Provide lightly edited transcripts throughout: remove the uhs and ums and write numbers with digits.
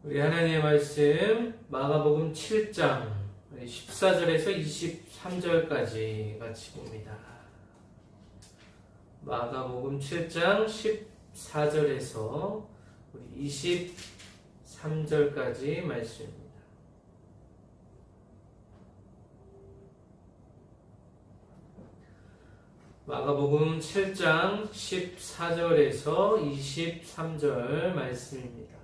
우리 하나님의 말씀 마가복음 7장 14절에서 23절까지 같이 봅니다. 마가복음 7장 14절에서 23절까지 말씀입니다. 마가복음 7장 14절에서 23절 말씀입니다.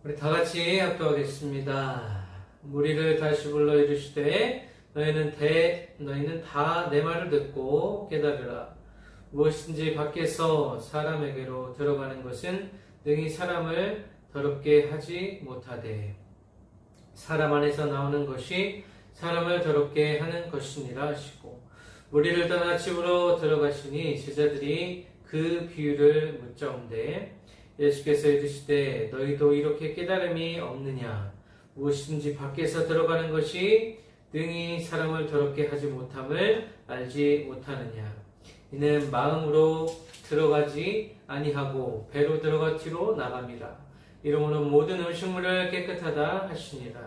우리 다 같이 합독하겠습니다. 무리를 다시 불러 이르시되 너희는 다 내 말을 듣고 깨달으라. 무엇인지 밖에서 사람에게로 들어가는 것은 능히 사람을 더럽게 하지 못하되 사람 안에서 나오는 것이 사람을 더럽게 하는 것이니라 하시고, 무리를 떠나 집으로 들어가시니 제자들이 그 비유를 묻자온데 예수께서 이르시되 너희도 이렇게 깨달음이 없느냐? 무엇인지 밖에서 들어가는 것이 능히 사람을 더럽게 하지 못함을 알지 못하느냐? 이는 마음으로 들어가지 아니하고 배로 들어가티로 나감이라. 이러므로 모든 음식물을 깨끗하다 하시니라.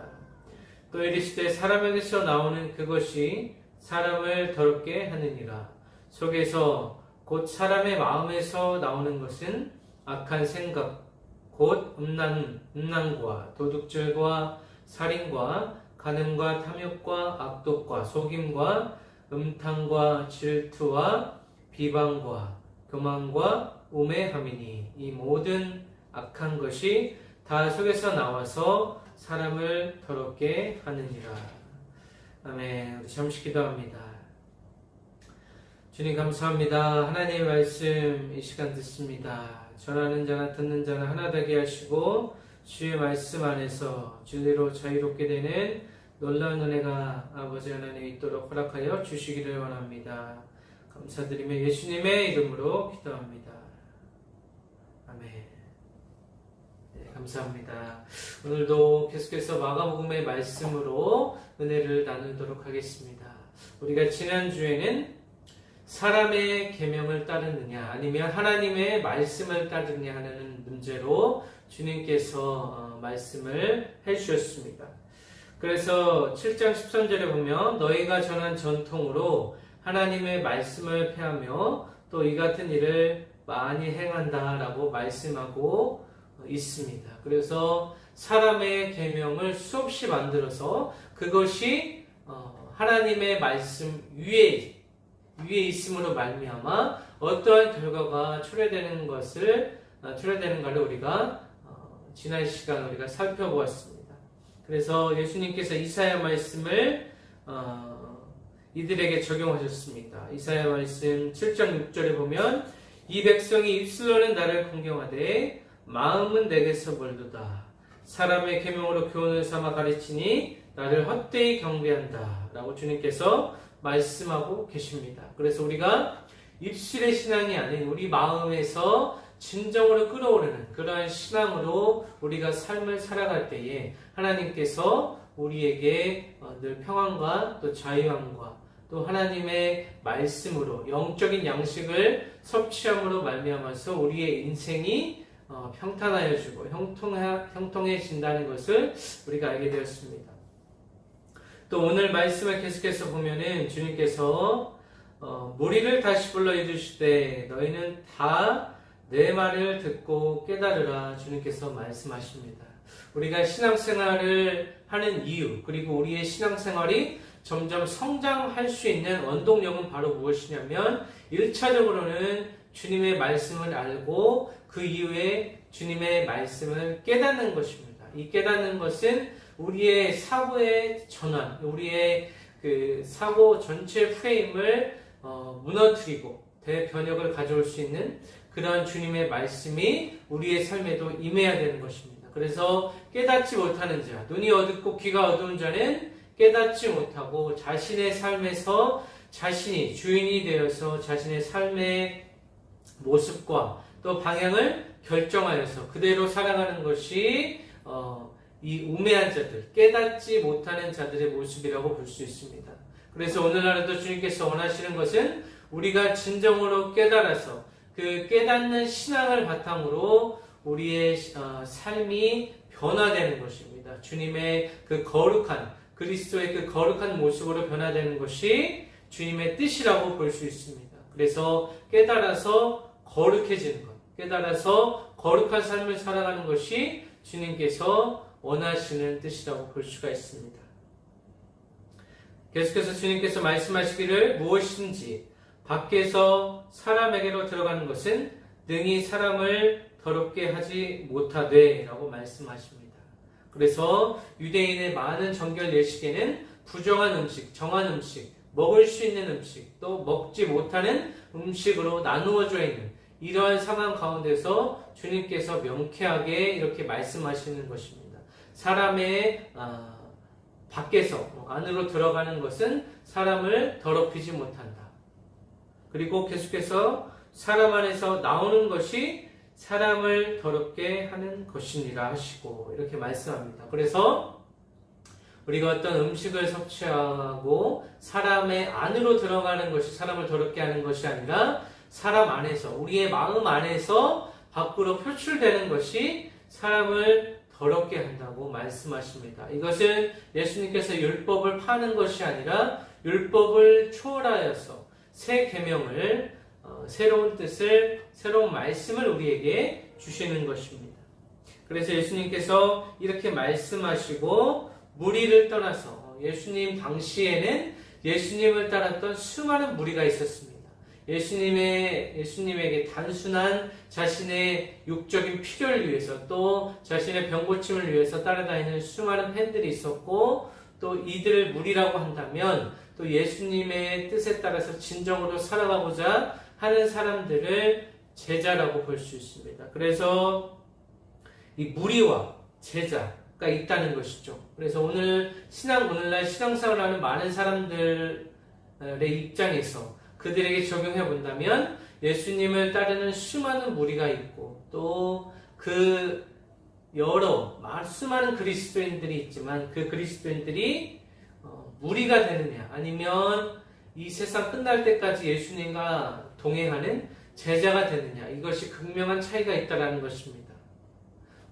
또 이르시되 사람에게서 나오는 그것이 사람을 더럽게 하느니라. 속에서 곧 사람의 마음에서 나오는 것은 악한 생각, 곧 음란과 도둑질과 살인과 간음과 탐욕과 악독과 속임과 음탕과 질투와 비방과 교만과 우매함이니 이 모든 악한 것이 다 속에서 나와서 사람을 더럽게 하느니라. 아멘. 우리 잠시 기도합니다. 주님 감사합니다. 하나님의 말씀 이 시간 듣습니다. 전하는 자나 듣는 자나 하나 되게 하시고 주의 말씀 안에서 진리로 자유롭게 되는 놀라운 은혜가 아버지 하나님 있도록 허락하여 주시기를 원합니다. 감사드리며 예수님의 이름으로 기도합니다. 아멘. 네, 감사합니다. 오늘도 계속해서 마가복음의 말씀으로 은혜를 나누도록 하겠습니다. 우리가 지난주에는 사람의 계명을 따르느냐 아니면 하나님의 말씀을 따르느냐 하는 문제로 주님께서 말씀을 해주셨습니다. 그래서 7장 13절에 보면 너희가 전한 전통으로 하나님의 말씀을 폐하며 또 이 같은 일을 많이 행한다 라고 말씀하고 있습니다. 그래서 사람의 계명을 수없이 만들어서 그것이 하나님의 말씀 위에 있음으로 말미암아 어떠한 결과가 초래되는 것을 우리가 지난 시간 우리가 살펴보았습니다. 그래서 예수님께서 이사야 말씀을 이들에게 적용하셨습니다. 이사야 말씀 7장 6절에 보면 이 백성이 입술로는 나를 공경하되 마음은 내게서 멀도다. 사람의 계명으로 교훈을 삼아 가르치니 나를 헛되이 경배한다 라고 주님께서 말씀하고 계십니다. 그래서 우리가 입술의 신앙이 아닌 우리 마음에서 진정으로 끌어오르는 그러한 신앙으로 우리가 삶을 살아갈 때에 하나님께서 우리에게 늘 평안과 또 자유함과 또 하나님의 말씀으로 영적인 양식을 섭취함으로 말미암아서 우리의 인생이 평탄하여지고 형통해진다는 것을 우리가 알게 되었습니다. 또 오늘 말씀을 계속해서 보면은 주님께서 무리를 다시 불러 이르시되 너희는 다 내 말을 듣고 깨달으라 주님께서 말씀하십니다. 우리가 신앙생활을 하는 이유 그리고 우리의 신앙생활이 점점 성장할 수 있는 원동력은 바로 무엇이냐면 1차적으로는 주님의 말씀을 알고 그 이후에 주님의 말씀을 깨닫는 것입니다. 이 깨닫는 것은 우리의 사고의 전환, 우리의 그 사고 전체 프레임을 무너뜨리고 대변혁을 가져올 수 있는 그런 주님의 말씀이 우리의 삶에도 임해야 되는 것입니다. 그래서 깨닫지 못하는 자, 눈이 어둡고 귀가 어두운 자는 깨닫지 못하고 자신의 삶에서 자신이 주인이 되어서 자신의 삶의 모습과 또 방향을 결정하여서 그대로 살아가는 것이 이 우매한 자들, 깨닫지 못하는 자들의 모습이라고 볼 수 있습니다. 그래서 오늘날에도 주님께서 원하시는 것은 우리가 진정으로 깨달아서 그 깨닫는 신앙을 바탕으로 우리의 삶이 변화되는 것입니다. 주님의 그 거룩한, 그리스도의 그 거룩한 모습으로 변화되는 것이 주님의 뜻이라고 볼 수 있습니다. 그래서 깨달아서 거룩해지는 것, 깨달아서 거룩한 삶을 살아가는 것이 주님께서 원하시는 뜻이라고 볼 수가 있습니다. 계속해서 주님께서 말씀하시기를 무엇이든지 밖에서 사람에게로 들어가는 것은 능히 사람을 더럽게 하지 못하되 라고 말씀하십니다. 그래서 유대인의 많은 정결 예식에는 부정한 음식, 정한 음식, 먹을 수 있는 음식, 또 먹지 못하는 음식으로 나누어져 있는 이러한 상황 가운데서 주님께서 명쾌하게 이렇게 말씀하시는 것입니다. 사람의 밖에서 안으로 들어가는 것은 사람을 더럽히지 못한다. 그리고 계속해서 사람 안에서 나오는 것이 사람을 더럽게 하는 것이니라 하시고 이렇게 말씀합니다. 그래서 우리가 어떤 음식을 섭취하고 사람의 안으로 들어가는 것이 사람을 더럽게 하는 것이 아니라 사람 안에서, 우리의 마음 안에서 밖으로 표출되는 것이 사람을 더럽게 한다고 말씀하십니다. 이것은 예수님께서 율법을 파는 것이 아니라 율법을 초월하여서 새 계명을, 새로운 뜻을, 새로운 말씀을 우리에게 주시는 것입니다. 그래서 예수님께서 이렇게 말씀하시고 무리를 떠나서 예수님 당시에는 예수님을 따랐던 수많은 무리가 있었습니다. 예수님에게 단순한 자신의 육적인 필요를 위해서 또 자신의 병고침을 위해서 따라다니는 수많은 팬들이 있었고 또 이들을 무리라고 한다면 또 예수님의 뜻에 따라서 진정으로 살아가고자 하는 사람들을 제자라고 볼 수 있습니다. 그래서 이 무리와 제자가 있다는 것이죠. 그래서 오늘날 신앙생활을 하는 많은 사람들의 입장에서 그들에게 적용해 본다면 예수님을 따르는 수많은 무리가 있고 또 그 수많은 그리스도인들이 있지만 그 그리스도인들이 무리가 되느냐 아니면 이 세상 끝날 때까지 예수님과 동행하는 제자가 되느냐 이것이 극명한 차이가 있다는 것입니다.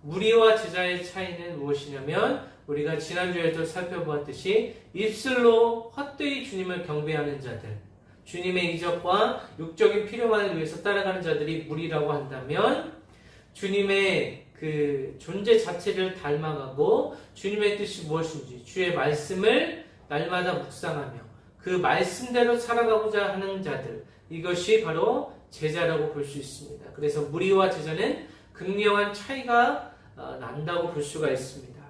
무리와 제자의 차이는 무엇이냐면 우리가 지난주에도 살펴보았듯이 입술로 헛되이 주님을 경배하는 자들, 주님의 이적과 육적인 필요만을 위해서 따라가는 자들이 무리라고 한다면 주님의 그 존재 자체를 닮아가고 주님의 뜻이 무엇인지 주의 말씀을 날마다 묵상하며 그 말씀대로 살아가고자 하는 자들, 이것이 바로 제자라고 볼 수 있습니다. 그래서 무리와 제자는 극명한 차이가 난다고 볼 수가 있습니다.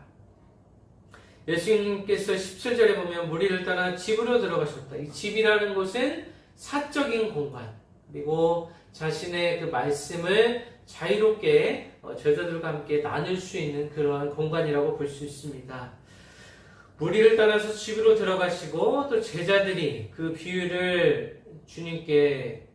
예수님께서 17절에 보면 무리를 떠나 집으로 들어가셨다. 이 집이라는 곳은 사적인 공간, 그리고 자신의 그 말씀을 자유롭게 제자들과 함께 나눌 수 있는 그러한 공간이라고 볼 수 있습니다. 무리를 따라서 집으로 들어가시고 또 제자들이 그 비유를 주님께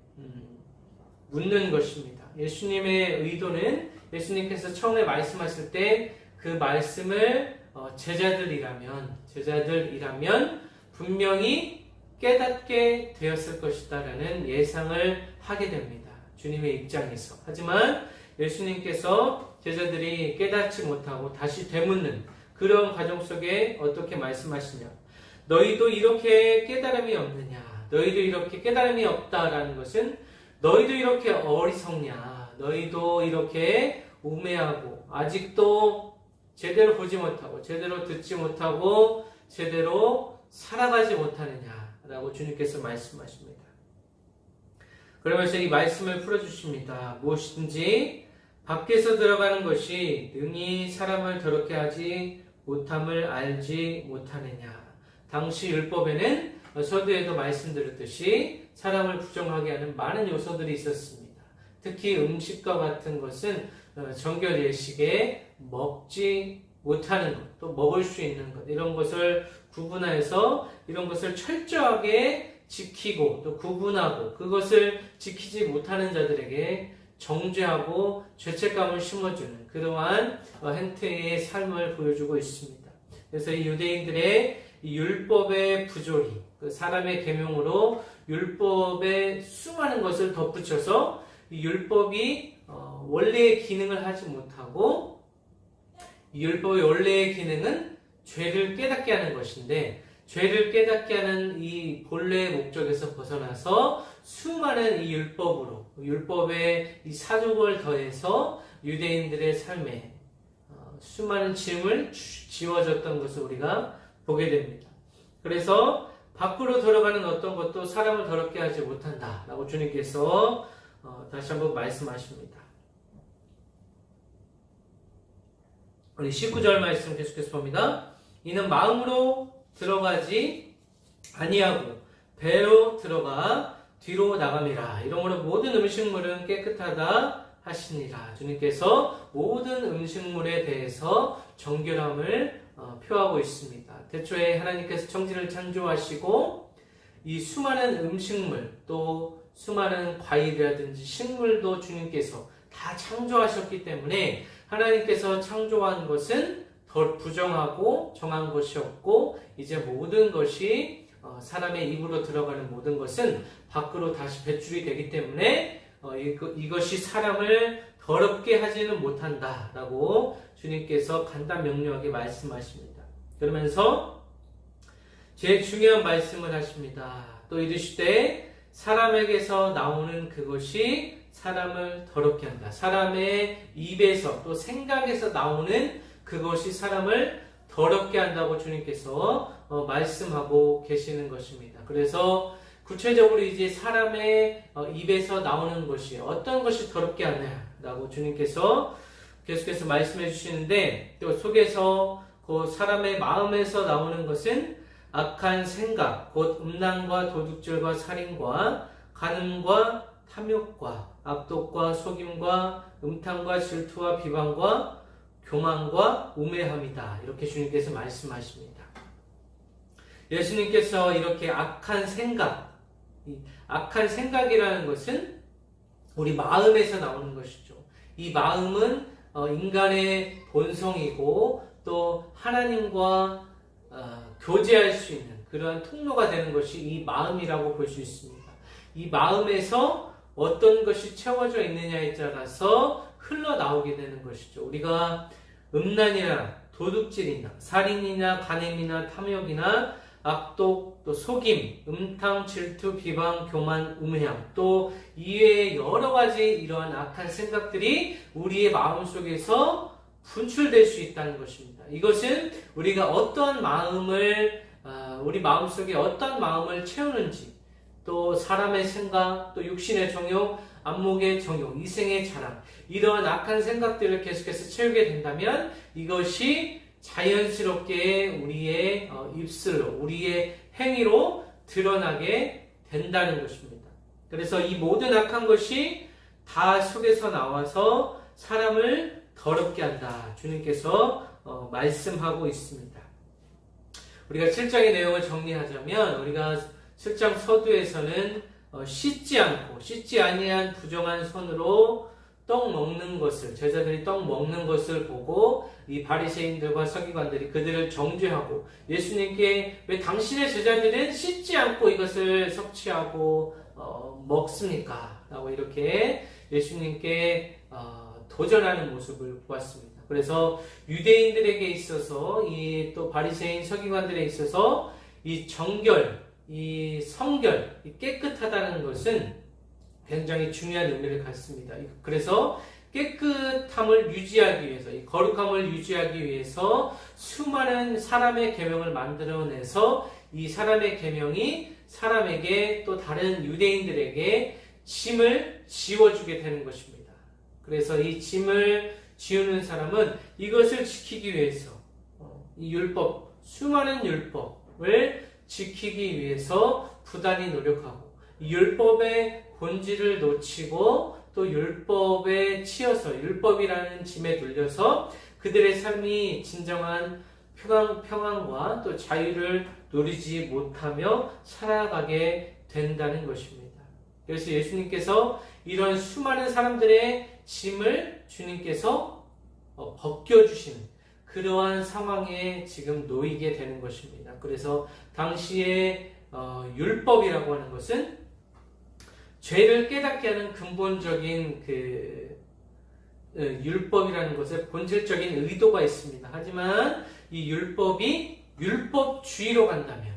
묻는 것입니다. 예수님의 의도는 예수님께서 처음에 말씀하실 때 그 말씀을 제자들이라면 분명히 깨닫게 되었을 것이다라는 예상을 하게 됩니다. 주님의 입장에서. 하지만 예수님께서 제자들이 깨닫지 못하고 다시 되묻는 그런 과정 속에 어떻게 말씀하시냐? 너희도 이렇게 깨달음이 없느냐? 너희도 이렇게 깨달음이 없다라는 것은 너희도 이렇게 어리석냐? 너희도 이렇게 우매하고 아직도 제대로 보지 못하고 제대로 듣지 못하고 제대로 살아가지 못하느냐라고 주님께서 말씀하십니다. 그러면서 이 말씀을 풀어주십니다. 무엇이든지 밖에서 들어가는 것이 능히 사람을 더럽게 하지 못함을 알지 못하느냐. 당시 율법에는 서두에도 말씀드렸듯이 사람을 부정하게 하는 많은 요소들이 있었습니다. 특히 음식과 같은 것은 정결 예식에 먹지 못하는 것, 또 먹을 수 있는 것, 이런 것을 구분해서 이런 것을 철저하게 지키고 또 구분하고 그것을 지키지 못하는 자들에게 정죄하고 죄책감을 심어주는 그러한 행태의 삶을 보여주고 있습니다. 그래서 이 유대인들의 이 율법의 부조리, 그 사람의 계명으로 율법의 수많은 것을 덧붙여서 이 율법이 원래의 기능을 하지 못하고, 이 율법의 원래의 기능은 죄를 깨닫게 하는 것인데, 죄를 깨닫게 하는 이 본래의 목적에서 벗어나서 수많은 이 율법으로, 율법의 이 사족을 더해서 유대인들의 삶에 수많은 짐을 지워졌던 것을 우리가 보게 됩니다. 그래서 밖으로 들어가는 어떤 것도 사람을 더럽게 하지 못한다 라고 주님께서 다시 한번 말씀하십니다. 우리 19절 말씀 계속해서 봅니다. 이는 마음으로 들어가지 아니하고 배로 들어가 뒤로 나감이라. 이러므로 모든 음식물은 깨끗하다 하시니라. 주님께서 모든 음식물에 대해서 정결함을 표하고 있습니다. 태초에 하나님께서 천지를 창조하시고 이 수많은 음식물, 또 수많은 과일이라든지 식물도 주님께서 다 창조하셨기 때문에 하나님께서 창조한 것은 덜 부정하고 정한 것이 없고, 이제 모든 것이 사람의 입으로 들어가는 모든 것은 밖으로 다시 배출이 되기 때문에 이것이 사람을 더럽게 하지는 못한다 라고 주님께서 간단 명료하게 말씀하십니다. 그러면서 제일 중요한 말씀을 하십니다. 또 이르시되 사람에게서 나오는 그것이 사람을 더럽게 한다. 사람의 입에서 또 생각에서 나오는 그것이 사람을 더럽게 한다고 주님께서 말씀하고 계시는 것입니다. 그래서 구체적으로 이제 사람의 입에서 나오는 것이 어떤 것이 더럽게 하냐라고 주님께서 계속해서 말씀해 주시는데, 또 속에서 그 사람의 마음에서 나오는 것은 악한 생각, 곧 음란과 도둑질과 살인과 간음과 탐욕과 악독과 속임과 음탕과 질투와 비방과 교만과 우매함이다. 이렇게 주님께서 말씀하십니다. 예수님께서 이렇게 악한 생각, 악한 생각이라는 것은 우리 마음에서 나오는 것이죠. 이 마음은 인간의 본성이고 또 하나님과 교제할 수 있는 그러한 통로가 되는 것이 이 마음이라고 볼 수 있습니다. 이 마음에서 어떤 것이 채워져 있느냐에 따라서 흘러나오게 되는 것이죠. 우리가 음란이나 도둑질이나 살인이나 간음이나 탐욕이나 악독, 또 속임, 음탕, 질투, 비방, 교만, 우매함, 또 이외에 여러 가지 이러한 악한 생각들이 우리의 마음속에서 분출될 수 있다는 것입니다. 이것은 우리가 어떠한 마음을, 우리 마음속에 어떠한 마음을 채우는지, 또 사람의 생각, 또 육신의 정욕, 안목의 정욕, 이생의 자랑, 이러한 악한 생각들을 계속해서 채우게 된다면 이것이 자연스럽게 우리의 입술로, 우리의 행위로 드러나게 된다는 것입니다. 그래서 이 모든 악한 것이 다 속에서 나와서 사람을 더럽게 한다. 주님께서 말씀하고 있습니다. 우리가 7장의 내용을 정리하자면, 우리가 7장 서두에서는 씻지 아니한 부정한 손으로 떡 먹는 것을, 제자들이 떡 먹는 것을 보고 이 바리새인들과 서기관들이 그들을 정죄하고 예수님께 왜 당신의 제자들은 씻지 않고 이것을 섭취하고 먹습니까? 라고 이렇게 예수님께 도전하는 모습을 보았습니다. 그래서 유대인들에게 있어서, 이 또 바리새인 서기관들에 있어서 이 정결, 이 성결, 이 깨끗하다는 것은 굉장히 중요한 의미를 갖습니다. 그래서 깨끗함을 유지하기 위해서, 이 거룩함을 유지하기 위해서 수많은 사람의 계명을 만들어내서 이 사람의 계명이 사람에게 또 다른 유대인들에게 짐을 지워주게 되는 것입니다. 그래서 이 짐을 지우는 사람은 이것을 지키기 위해서 이 율법, 수많은 율법을 지키기 위해서 부단히 노력하고, 이 율법의 본질을 놓치고 또 율법에 치여서 율법이라는 짐에 눌려서 그들의 삶이 진정한 평안과 또 자유를 누리지 못하며 살아가게 된다는 것입니다. 그래서 예수님께서 이런 수많은 사람들의 짐을 주님께서 벗겨주시는 그러한 상황에 지금 놓이게 되는 것입니다. 그래서 당시에 율법이라고 하는 것은 죄를 깨닫게 하는 근본적인 율법이라는 것에 본질적인 의도가 있습니다. 하지만 이 율법이 율법주의로 간다면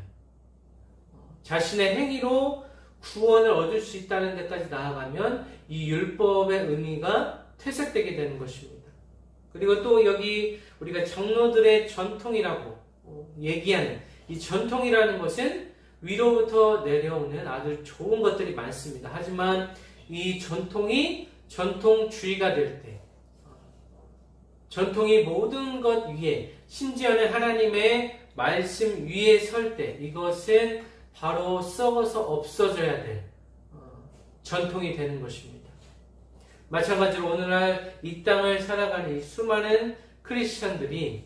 자신의 행위로 구원을 얻을 수 있다는 데까지 나아가면 이 율법의 의미가 퇴색되게 되는 것입니다. 그리고 또 여기 우리가 장로들의 전통이라고 얘기하는 이 전통이라는 것은 위로부터 내려오는 아주 좋은 것들이 많습니다. 하지만 이 전통이 전통주의가 될 때, 전통이 모든 것 위에, 심지어는 하나님의 말씀 위에 설 때, 이것은 바로 썩어서 없어져야 될 전통이 되는 것입니다. 마찬가지로 오늘날 이 땅을 살아가는 이 수많은 크리스천들이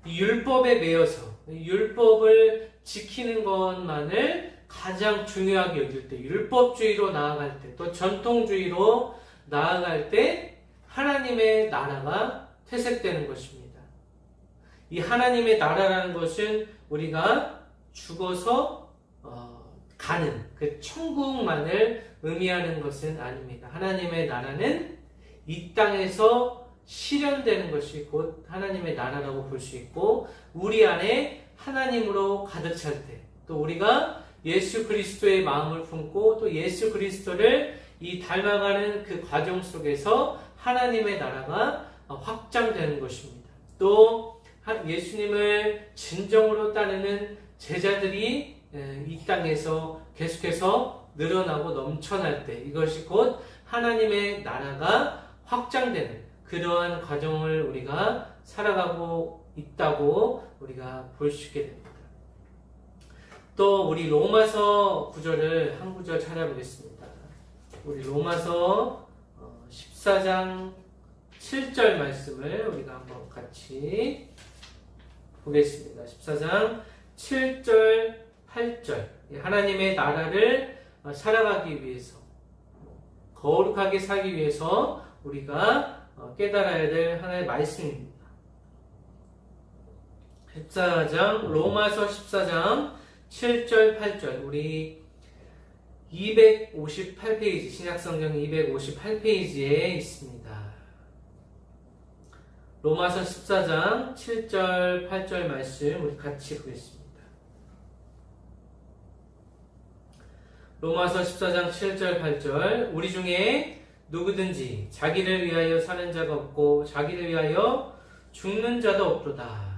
이 율법에 매여서 율법을 지키는 것만을 가장 중요하게 여길 때, 율법주의로 나아갈 때, 또 전통주의로 나아갈 때 하나님의 나라가 퇴색되는 것입니다. 이 하나님의 나라라는 것은 우리가 죽어서 가는 그 천국만을 의미하는 것은 아닙니다. 하나님의 나라는 이 땅에서 실현되는 것이 곧 하나님의 나라라고 볼 수 있고, 우리 안에 하나님으로 가득 찰 때, 또 우리가 예수 그리스도의 마음을 품고 또 예수 그리스도를 이 닮아가는 그 과정 속에서 하나님의 나라가 확장되는 것입니다. 또 예수님을 진정으로 따르는 제자들이 이 땅에서 계속해서 늘어나고 넘쳐날 때, 이것이 곧 하나님의 나라가 확장되는 그러한 과정을 우리가 살아가고 있다고 우리가 볼 수 있게 됩니다. 또 우리 로마서 구절을 한 구절 찾아보겠습니다. 우리 로마서 14장 7절 말씀을 우리가 한번 같이 보겠습니다. 14장 7절 8절, 하나님의 나라를 살아가기 위해서, 거룩하게 살기 위해서 우리가 깨달아야 될 하나의 말씀입니다. 14장, 로마서 14장 7절 8절, 우리 258페이지, 신약성경 258페이지에 있습니다. 로마서 14장 7절 8절 말씀 우리 같이 보겠습니다. 로마서 14장 7절 8절, 우리 중에 누구든지 자기를 위하여 사는 자가 없고 자기를 위하여 죽는 자도 없도다.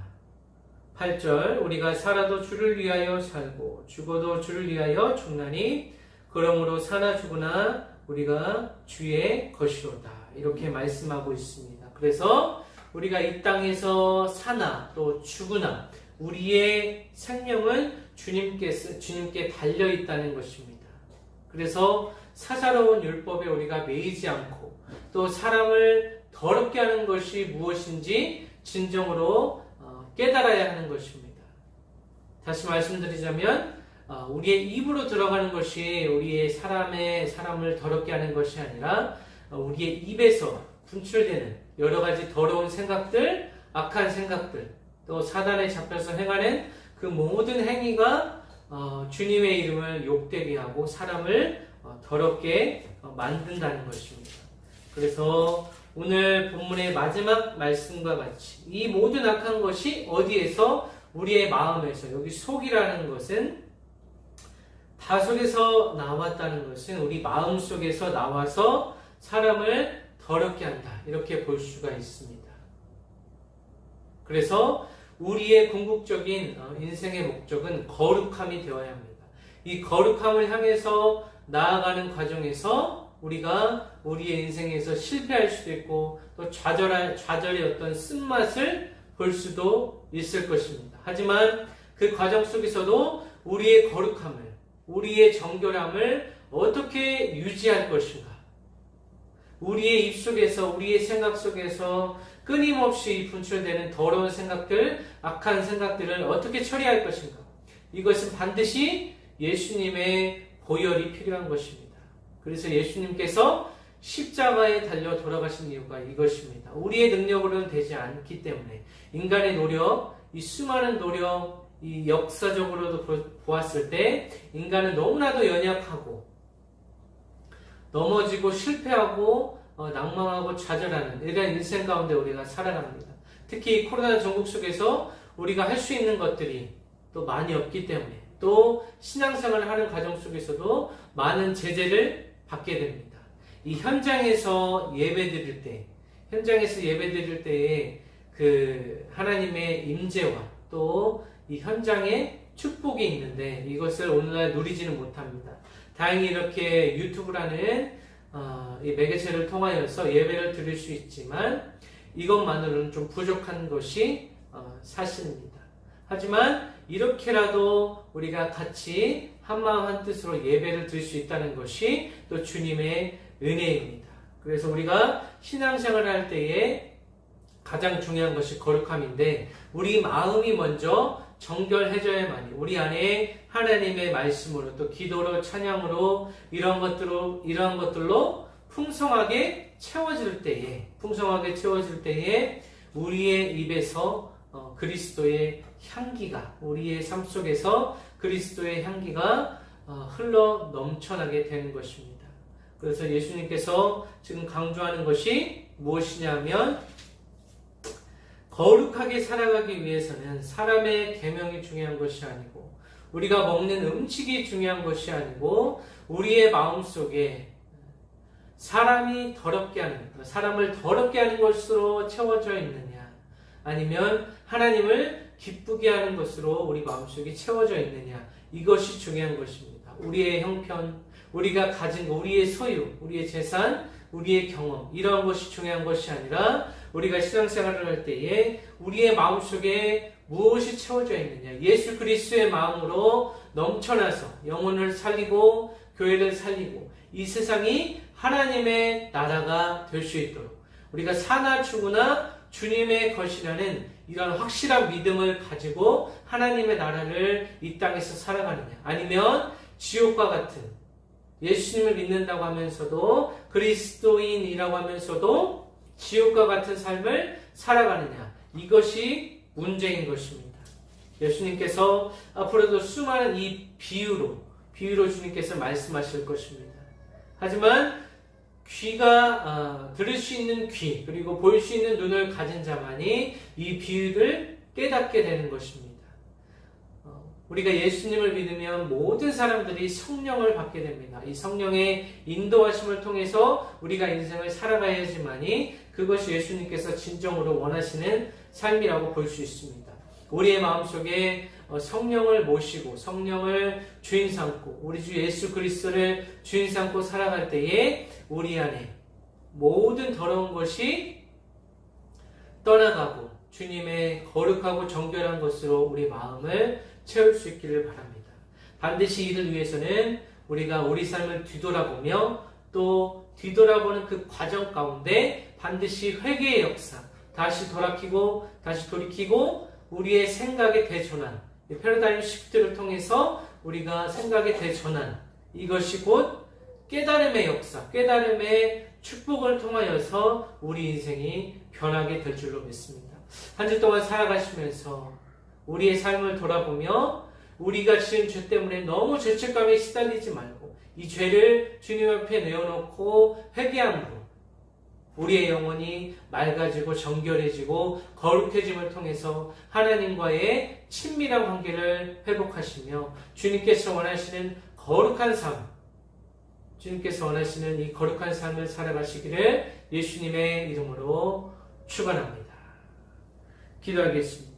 8절, 우리가 살아도 주를 위하여 살고 죽어도 주를 위하여 죽나니 그러므로 사나 죽으나 우리가 주의 것이로다. 이렇게 말씀하고 있습니다. 그래서 우리가 이 땅에서 사나 또 죽으나 우리의 생명은 주님께 달려 있다는 것입니다. 그래서 사사로운 율법에 우리가 매이지 않고 또 사람을 더럽게 하는 것이 무엇인지 진정으로 깨달아야 하는 것입니다. 다시 말씀드리자면 우리의 입으로 들어가는 것이 우리의 사람을 더럽게 하는 것이 아니라 우리의 입에서 분출되는 여러 가지 더러운 생각들, 악한 생각들, 또 사단에 잡혀서 행하는 그 모든 행위가 주님의 이름을 욕되게 하고 사람을 더럽게 만든다는 것입니다. 그래서 오늘 본문의 마지막 말씀과 같이 이 모든 악한 것이 어디에서? 우리의 마음에서. 여기 속이라는 것은 다 속에서 나왔다는 것은 우리 마음 속에서 나와서 사람을 더럽게 한다, 이렇게 볼 수가 있습니다. 그래서 우리의 궁극적인 인생의 목적은 거룩함이 되어야 합니다. 이 거룩함을 향해서 나아가는 과정에서 우리가 우리의 인생에서 실패할 수도 있고 또 좌절의 어떤 쓴맛을 볼 수도 있을 것입니다. 하지만 그 과정 속에서도 우리의 거룩함을, 우리의 정결함을 어떻게 유지할 것인가? 우리의 입 속에서, 우리의 생각 속에서 끊임없이 분출되는 더러운 생각들, 악한 생각들을 어떻게 처리할 것인가? 이것은 반드시 예수님의 보혈이 필요한 것입니다. 그래서 예수님께서 십자가에 달려 돌아가신 이유가 이것입니다. 우리의 능력으로는 되지 않기 때문에 인간의 노력, 이 수많은 노력, 이 역사적으로도 보았을 때 인간은 너무나도 연약하고 넘어지고 실패하고 낭망하고 좌절하는 이런 인생 가운데 우리가 살아갑니다. 특히 코로나 전국 속에서 우리가 할 수 있는 것들이 또 많이 없기 때문에 또 신앙생활을 하는 과정 속에서도 많은 제재를 받게 됩니다. 이 현장에서 예배드릴 때에 그 하나님의 임재와 또 이 현장에 축복이 있는데 이것을 오늘날 누리지는 못합니다. 다행히 이렇게 유튜브라는 이 매개체를 통하여서 예배를 드릴 수 있지만 이것만으로는 좀 부족한 것이 사실입니다. 하지만 이렇게라도 우리가 같이 한마음 한뜻으로 예배를 드릴 수 있다는 것이 또 주님의 은혜입니다. 그래서 우리가 신앙생활을 할 때에 가장 중요한 것이 거룩함인데 우리 마음이 먼저 정결해져야만이 우리 안에 하나님의 말씀으로 또 기도로 찬양으로 이러한 것들로 풍성하게 채워질 때에 우리의 입에서 그리스도의 향기가 우리의 삶 속에서 그리스도의 향기가 흘러 넘쳐나게 되는 것입니다. 그래서 예수님께서 지금 강조하는 것이 무엇이냐면 거룩하게 살아가기 위해서는 사람의 계명이 중요한 것이 아니고 우리가 먹는 음식이 중요한 것이 아니고 우리의 마음속에 사람을 더럽게 하는 것으로 채워져 있느냐 아니면 하나님을 기쁘게 하는 것으로 우리 마음속에 채워져 있느냐 이것이 중요한 것입니다. 우리의 형편, 우리가 가진 우리의 소유, 우리의 재산, 우리의 경험 이러한 것이 중요한 것이 아니라 우리가 신앙생활을 할 때에 우리의 마음속에 무엇이 채워져 있느냐 예수 그리스도의 마음으로 넘쳐나서 영혼을 살리고 교회를 살리고 이 세상이 하나님의 나라가 될 수 있도록 우리가 사나 죽으나 주님의 것이라는 이런 확실한 믿음을 가지고 하나님의 나라를 이 땅에서 살아가느냐 아니면 지옥과 같은 예수님을 믿는다고 하면서도 그리스도인이라고 하면서도 지옥과 같은 삶을 살아가느냐 이것이 문제인 것입니다. 예수님께서 앞으로도 수많은 이 비유로 주님께서 말씀하실 것입니다. 하지만 들을 수 있는 귀 그리고 볼 수 있는 눈을 가진 자만이 이 비유를 깨닫게 되는 것입니다. 우리가 예수님을 믿으면 모든 사람들이 성령을 받게 됩니다. 이 성령의 인도하심을 통해서 우리가 인생을 살아가야지만이 그것이 예수님께서 진정으로 원하시는 삶이라고 볼 수 있습니다. 우리의 마음속에 성령을 모시고 성령을 주인 삼고 우리 주 예수 그리스도를 주인 삼고 살아갈 때에 우리 안에 모든 더러운 것이 떠나가고 주님의 거룩하고 정결한 것으로 우리 마음을 채울 수 있기를 바랍니다. 반드시 이를 위해서는 우리가 우리 삶을 뒤돌아보며 또 뒤돌아보는 그 과정 가운데 반드시 회개의 역사, 다시 돌이키고 우리의 생각의 대전환, 패러다임 시프트를 통해서 우리가 생각의 대전환, 이것이 곧 깨달음의 역사, 깨달음의 축복을 통하여서 우리 인생이 변하게 될 줄로 믿습니다. 한 주 동안 살아가시면서 우리의 삶을 돌아보며 우리가 지은 죄 때문에 너무 죄책감에 시달리지 말고 이 죄를 주님 앞에 내어놓고 회개함으로 우리의 영혼이 맑아지고 정결해지고 거룩해짐을 통해서 하나님과의 친밀한 관계를 회복하시며 주님께서 원하시는 이 거룩한 삶을 살아가시기를 예수님의 이름으로 축원합니다. 기도하겠습니다.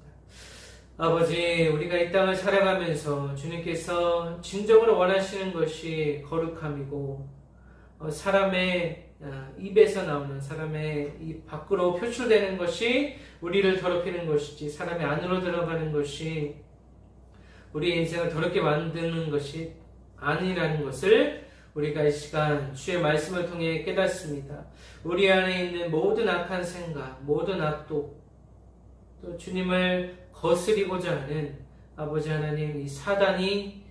아버지, 우리가 이 땅을 살아가면서 주님께서 진정으로 원하시는 것이 거룩함이고 사람의 입에서 나오는 사람의 입 밖으로 표출되는 것이 우리를 더럽히는 것이지 사람의 안으로 들어가는 것이 우리의 인생을 더럽게 만드는 것이 아니라는 것을 우리가 이 시간 주의 말씀을 통해 깨닫습니다. 우리 안에 있는 모든 악한 생각, 모든 악독, 또 주님을 거스리고자 하는 아버지 하나님 이 사단이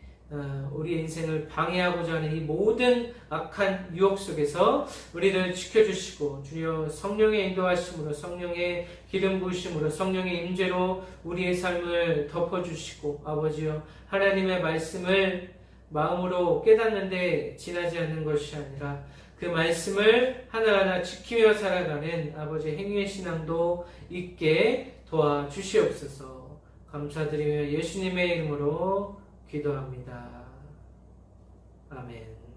우리 인생을 방해하고자 하는 이 모든 악한 유혹 속에서 우리를 지켜주시고 주여 성령의 인도하심으로 성령의 기름 부으심으로 성령의 임재로 우리의 삶을 덮어주시고 아버지여 하나님의 말씀을 마음으로 깨닫는데 지나지 않는 것이 아니라 그 말씀을 하나하나 지키며 살아가는 아버지의 행위의 신앙도 있게 도와주시옵소서. 감사드리며 예수님의 이름으로 기도합니다. 아멘.